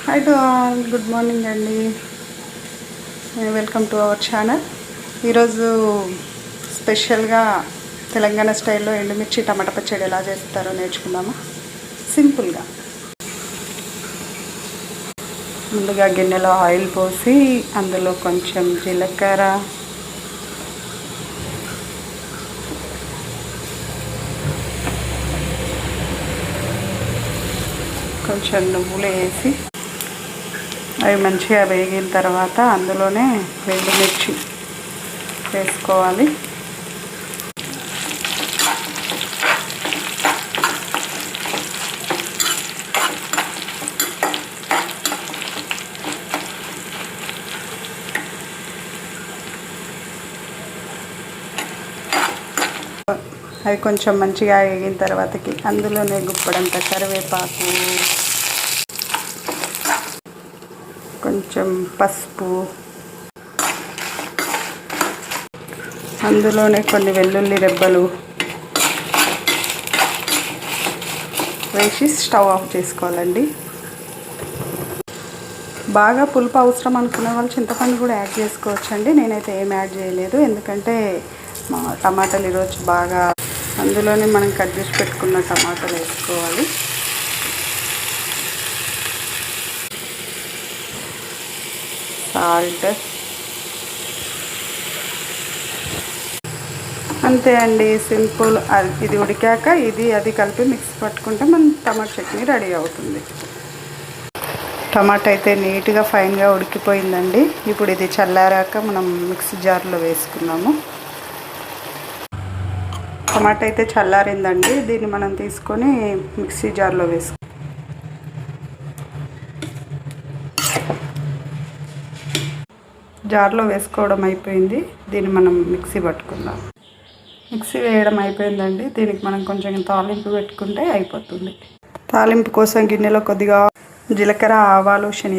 Hi to all, good morning అండి. Welcome to our channel. ఈరోజు స్పెషల్గా తెలంగాణ స్టైల్లో ఎండుమిర్చి టమాటా పచ్చడి ఎలా చేస్తారో నేర్చుకుందామా. సింపుల్గా ముందుగా గిన్నెలో ఆయిల్ పోసి అందులో కొంచెం జీలకర్ర, కొంచెం నువ్వులు వేసి అవి మంచిగా వేగిన తర్వాత అందులోనే ఎండుమిర్చి వేసుకోవాలి. అవి కొంచెం మంచిగా వేగిన తర్వాతకి అందులోనే గుప్పడంత కరివేపాకు, కొంచెం పసుపు, అందులోనే కొన్ని వెల్లుల్లి రెబ్బలు వేసి స్టవ్ ఆఫ్ చేసుకోవాలండి. బాగా పులుపు అవసరం అనుకునే వాళ్ళు చింతపండు కూడా యాడ్ చేసుకోవచ్చండి. నేనైతే ఏం యాడ్ చేయలేదు, ఎందుకంటే మా టమాటాలు ఈరోజు బాగా, అందులోనే మనం కట్ చేసి పెట్టుకున్న టమాటాలు వేసుకోవాలి. సాల్ట్, అంతే అండి, సింపుల్. ఇది ఉడికాక అది కలిపి మిక్స్ పట్టుకుంటే మన టమాటా చట్నీ రెడీ అవుతుంది. టమాటా అయితే నీట్గా ఫైన్గా ఉడికిపోయిందండి. ఇప్పుడు ఇది చల్లారాక మనం మిక్సీ జార్లో వేసుకున్నాము. టమాటా అయితే చల్లారిందండి. దీన్ని మనం తీసుకొని మిక్సీ జార్లో జార్లో వేసుకోవడం అయిపోయింది. దీన్ని మనం మిక్సీ పట్టుకుందాం. మిక్సీ వేయడం అయిపోయిందండి. దీనికి మనం కొంచెం తాలింపు పెట్టుకుంటే అయిపోతుంది. తాలింపు కోసం గిన్నెలో కొద్దిగా జీలకర్ర, ఆవాలు, శనగ